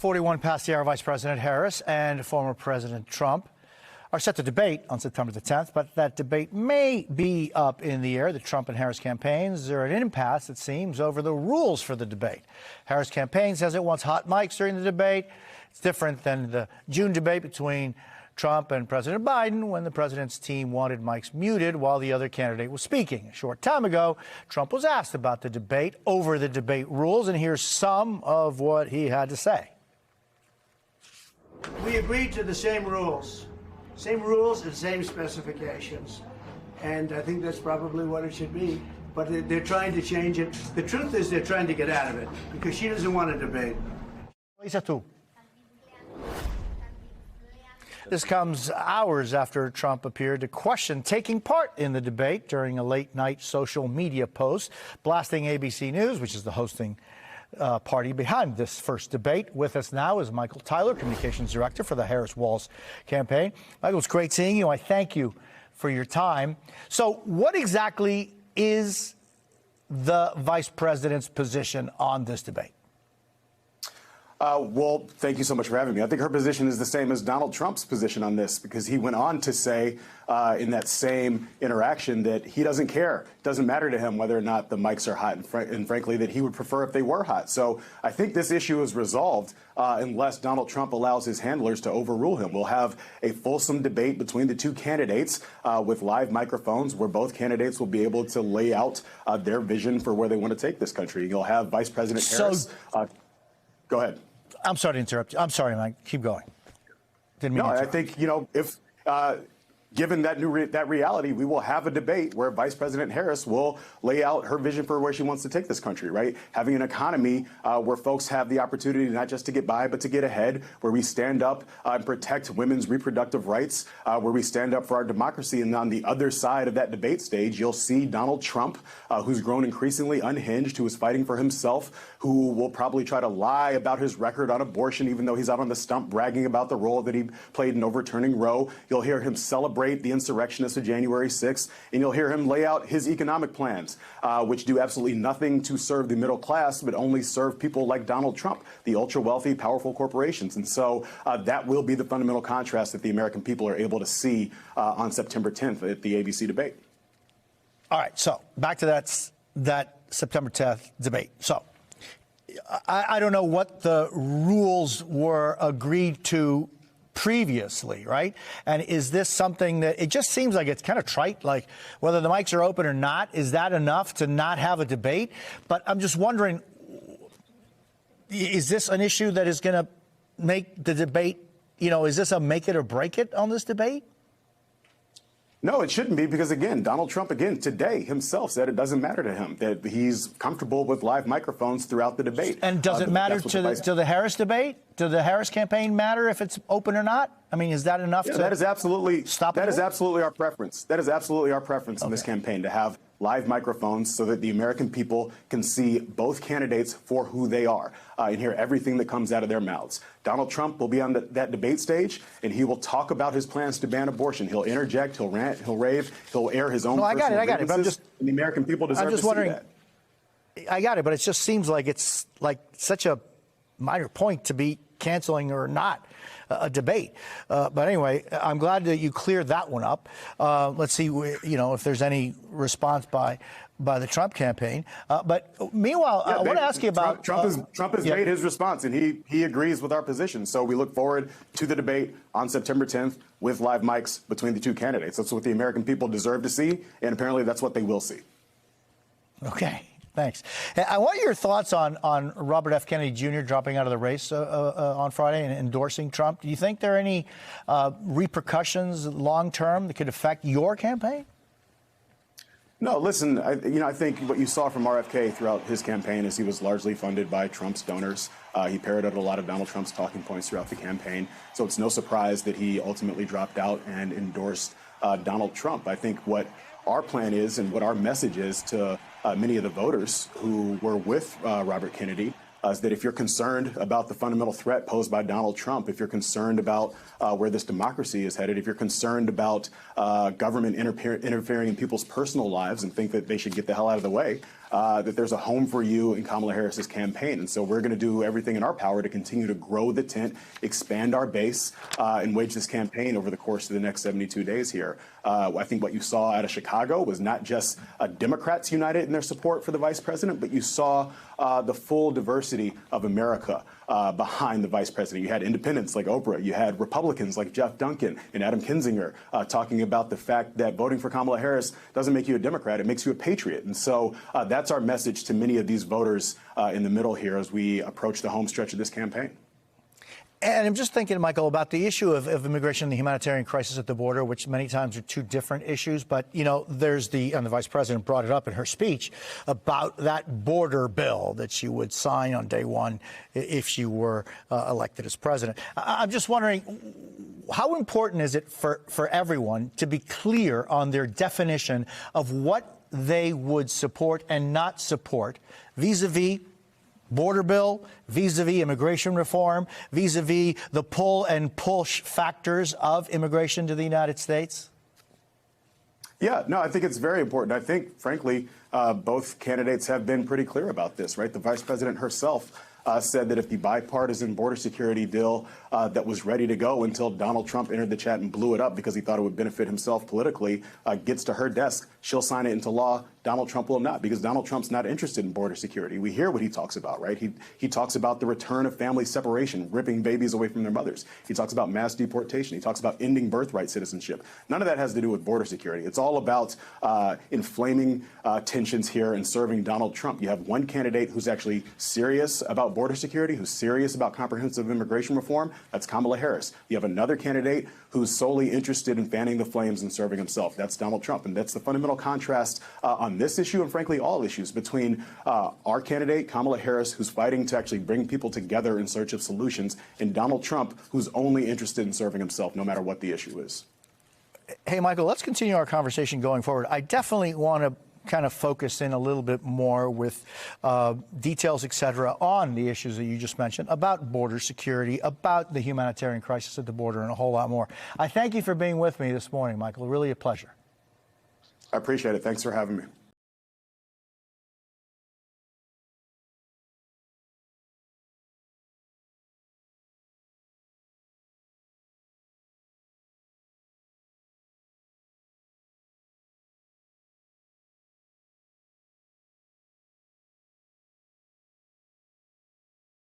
41 past the hour, Vice President Harris and former President Trump are set to debate on September the 10th, but that debate may be up in the air. The Trump and Harris campaigns are at an impasse, it seems, over the rules for the debate. Harris campaign says it wants hot mics during the debate. It's different than the June debate between Trump and President Biden, when the president's team wanted mics muted while the other candidate was speaking. A short time ago, Trump was asked about the debate over the debate rules, and here's some of what he had to say. We agreed to the same rules and same specifications, and I think that's probably what it should be. But they're trying to change it. The truth is they're trying to get out of it because she doesn't want to debate. This comes hours after Trump appeared to question taking part in the debate during a late-night social media post, blasting ABC News, which is the hosting party behind this first debate. With us now is Michael Tyler, Communications Director for the Harris-Walz campaign. Michael, it's great seeing you. I thank you for your time. So what exactly is the vice president's position on this debate? Well, thank you so much for having me. I think her position is the same as Donald Trump's position on this, because he went on to say in that same interaction that he doesn't care. It doesn't matter to him whether or not the mics are hot, and frankly, that he would prefer if they were hot. So I think this issue is resolved unless Donald Trump allows his handlers to overrule him. We'll have a fulsome debate between the two candidates with live microphones where both candidates will be able to lay out their vision for where they want to take this country. You'll have Vice President Harris. Go ahead. I'm sorry to interrupt you. I'm sorry, Mike. Keep going. Didn't mean to interrupt. I think, if given that that reality, we will have a debate where Vice President Harris will lay out her vision for where she wants to take this country, right? Having an economy where folks have the opportunity not just to get by, but to get ahead, where we stand up and protect women's reproductive rights, where we stand up for our democracy. And on the other side of that debate stage, you'll see Donald Trump, who's grown increasingly unhinged, who is fighting for himself, who will probably try to lie about his record on abortion, even though he's out on the stump bragging about the role that he played in overturning Roe. You'll hear him celebrate the insurrectionists of January 6th, and you'll hear him lay out his economic plans, which do absolutely nothing to serve the middle class, but only serve people like Donald Trump, the ultra-wealthy, powerful corporations. And so that will be the fundamental contrast that the American people are able to see on September 10th at the ABC debate. All right, so back to that September 10th debate. So I don't know what the rules were agreed to previously, right? And is this something that it just seems like it's kind of trite, like whether the mics are open or not, is that enough to not have a debate? But I'm just wondering, is this an issue that is going to make the debate, is this a make it or break it on this debate? No, it shouldn't be, because, again, Donald Trump, today himself said it doesn't matter to him, that he's comfortable with live microphones throughout the debate. And does it matter to the Harris debate? Does the Harris campaign matter if it's open or not? I mean, is that enough to that is absolutely stop? That is absolutely our preference. That is absolutely our preference in this campaign, to have live microphones so that the American people can see both candidates for who they are and hear everything that comes out of their mouths. Donald Trump will be on that debate stage, and he will talk about his plans to ban abortion. He'll interject, he'll rant, he'll rave, he'll air his own I got it. But and the American people deserve to see that. I got it, but it just seems like it's like such a minor point to be canceling or not a debate. But anyway, I'm glad that you cleared that one up. Let's see, if there's any response by the Trump campaign. But meanwhile, I want to ask you about Trump has made his response, and he agrees with our position. So we look forward to the debate on September 10th with live mics between the two candidates. That's what the American people deserve to see, and apparently that's what they will see. Okay. Thanks. I want your thoughts on Robert F. Kennedy Jr. dropping out of the race on Friday and endorsing Trump. Do you think there are any repercussions long-term that could affect your campaign? No, listen, I think what you saw from RFK throughout his campaign is he was largely funded by Trump's donors. He parroted a lot of Donald Trump's talking points throughout the campaign. So it's no surprise that he ultimately dropped out and endorsed Donald Trump. I think what our plan is and what our message is to many of the voters who were with Robert Kennedy is that if you're concerned about the fundamental threat posed by Donald Trump, if you're concerned about where this democracy is headed, if you're concerned about government interfering in people's personal lives and think that they should get the hell out of the way, that there's a home for you in Kamala Harris's campaign. And so we're going to do everything in our power to continue to grow the tent, expand our base, and wage this campaign over the course of the next 72 days here. I think what you saw out of Chicago was not just Democrats united in their support for the vice president, but you saw the full diversity of America behind the vice president. You had independents like Oprah. You had Republicans like Jeff Duncan and Adam Kinzinger talking about the fact that voting for Kamala Harris doesn't make you a Democrat. It makes you a patriot. And so that's our message to many of these voters in the middle here as we approach the home stretch of this campaign. And I'm just thinking, Michael, about the issue of immigration and the humanitarian crisis at the border, which many times are two different issues. But, you know, there's and the vice president brought it up in her speech about that border bill that she would sign on day one if she were elected as president. I'm just wondering, how important is it for everyone to be clear on their definition of what they would support and not support vis-a-vis border bill, vis-a-vis immigration reform, vis-a-vis the pull and push factors of immigration to the United States? Yeah, no, I think it's very important. I think, frankly, both candidates have been pretty clear about this, right? The vice president herself said that if the bipartisan border security deal that was ready to go until Donald Trump entered the chat and blew it up because he thought it would benefit himself politically gets to her desk, she'll sign it into law. Donald Trump will not, because Donald Trump's not interested in border security. We hear what he talks about, right? He talks about the return of family separation, ripping babies away from their mothers. He talks about mass deportation. He talks about ending birthright citizenship. None of that has to do with border security. It's all about inflaming tensions here and serving Donald Trump. You have one candidate who's actually serious about border security, who's serious about comprehensive immigration reform. That's Kamala Harris. You have another candidate who's solely interested in fanning the flames and serving himself. That's Donald Trump. And that's the fundamental contrast on this issue and, frankly, all issues between our candidate, Kamala Harris, who's fighting to actually bring people together in search of solutions, and Donald Trump, who's only interested in serving himself, no matter what the issue is. Hey, Michael, let's continue our conversation going forward. I definitely want to kind of focus in a little bit more with details, et cetera, on the issues that you just mentioned about border security, about the humanitarian crisis at the border, and a whole lot more. I thank you for being with me this morning, Michael. Really a pleasure. I appreciate it. Thanks for having me.